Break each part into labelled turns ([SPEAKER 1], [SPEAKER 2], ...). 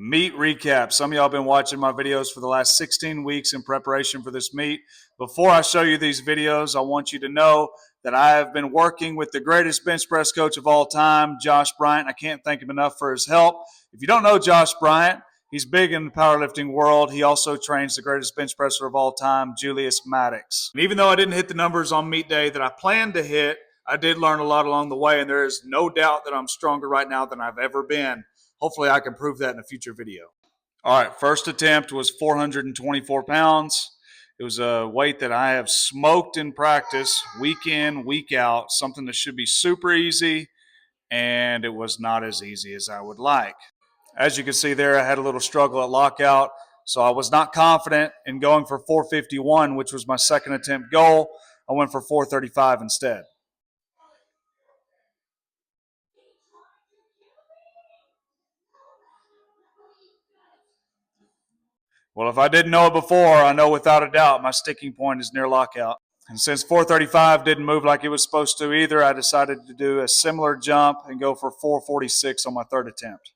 [SPEAKER 1] Meet recap. Some of y'all been watching my videos for the last 16 weeks in preparation for this meet. Before I show you these videos, I want you to know that I have been working with the greatest bench press coach of all time, Josh Bryant. I can't thank him enough for his help. If you don't know Josh Bryant, he's big in the powerlifting world. He also trains the greatest bench presser of all time, Julius Maddox. And even though I didn't hit the numbers on meet day that I planned to hit, I did learn a lot along the way, and there is no doubt that I'm stronger right now than I've ever been. Hopefully I can prove that in a future video. All right, first attempt was 424 pounds. It was a weight that I have smoked in practice week in, week out, something that should be super easy, and it was not as easy as I would like. As you can see there, I had a little struggle at lockout, so I was not confident in going for 451, which was my second attempt goal. I went for 435 instead. Well, if I didn't know it before, I know without a doubt my sticking point is near lockout. And since 435 didn't move like it was supposed to either, I decided to do a similar jump and go for 446 on my third attempt.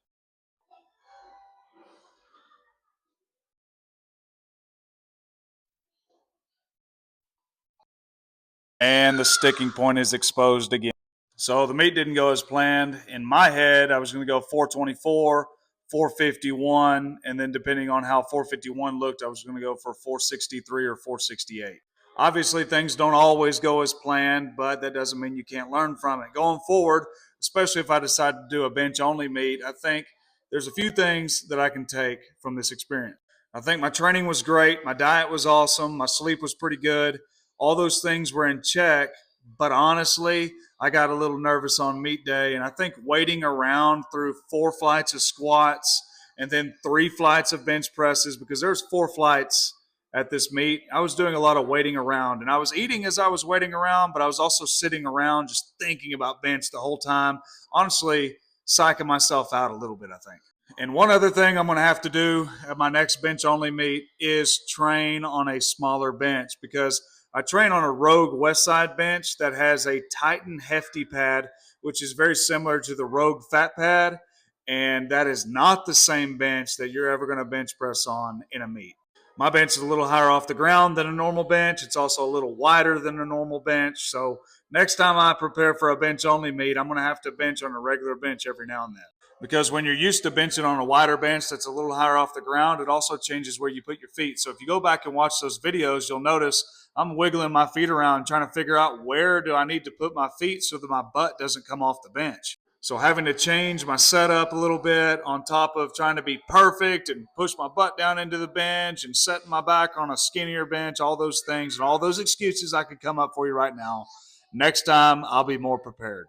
[SPEAKER 1] And the sticking point is exposed again. So the meet didn't go as planned. In my head, I was going to go 424, 451, and then depending on how 451 looked, I was going to go for 463 or 468. Obviously, things don't always go as planned, but that doesn't mean you can't learn from it. Going forward, especially if I decide to do a bench-only meet, I think there's a few things that I can take from this experience. I think my training was great. My diet was awesome. My sleep was pretty good. All those things were in check, but honestly, I got a little nervous on meet day, and I think waiting around through 4 flights of squats and then 3 flights of bench presses, because there's 4 flights at this meet, I was doing a lot of waiting around, and I was eating as I was waiting around, but I was also sitting around just thinking about bench the whole time. Honestly, psyching myself out a little bit, I think. And one other thing I'm going to have to do at my next bench only meet is train on a smaller bench, because I train on a Rogue Westside bench that has a Titan Hefty pad, which is very similar to the Rogue Fat pad, and that is not the same bench that you're ever going to bench press on in a meet. My bench is a little higher off the ground than a normal bench. It's also a little wider than a normal bench. So next time I prepare for a bench only meet, I'm going to have to bench on a regular bench every now and then. Because when you're used to benching on a wider bench that's a little higher off the ground, it also changes where you put your feet. So if you go back and watch those videos, you'll notice I'm wiggling my feet around trying to figure out where do I need to put my feet so that my butt doesn't come off the bench. So having to change my setup a little bit on top of trying to be perfect and push my butt down into the bench and setting my back on a skinnier bench, all those things and all those excuses I could come up for you right now. Next time, I'll be more prepared.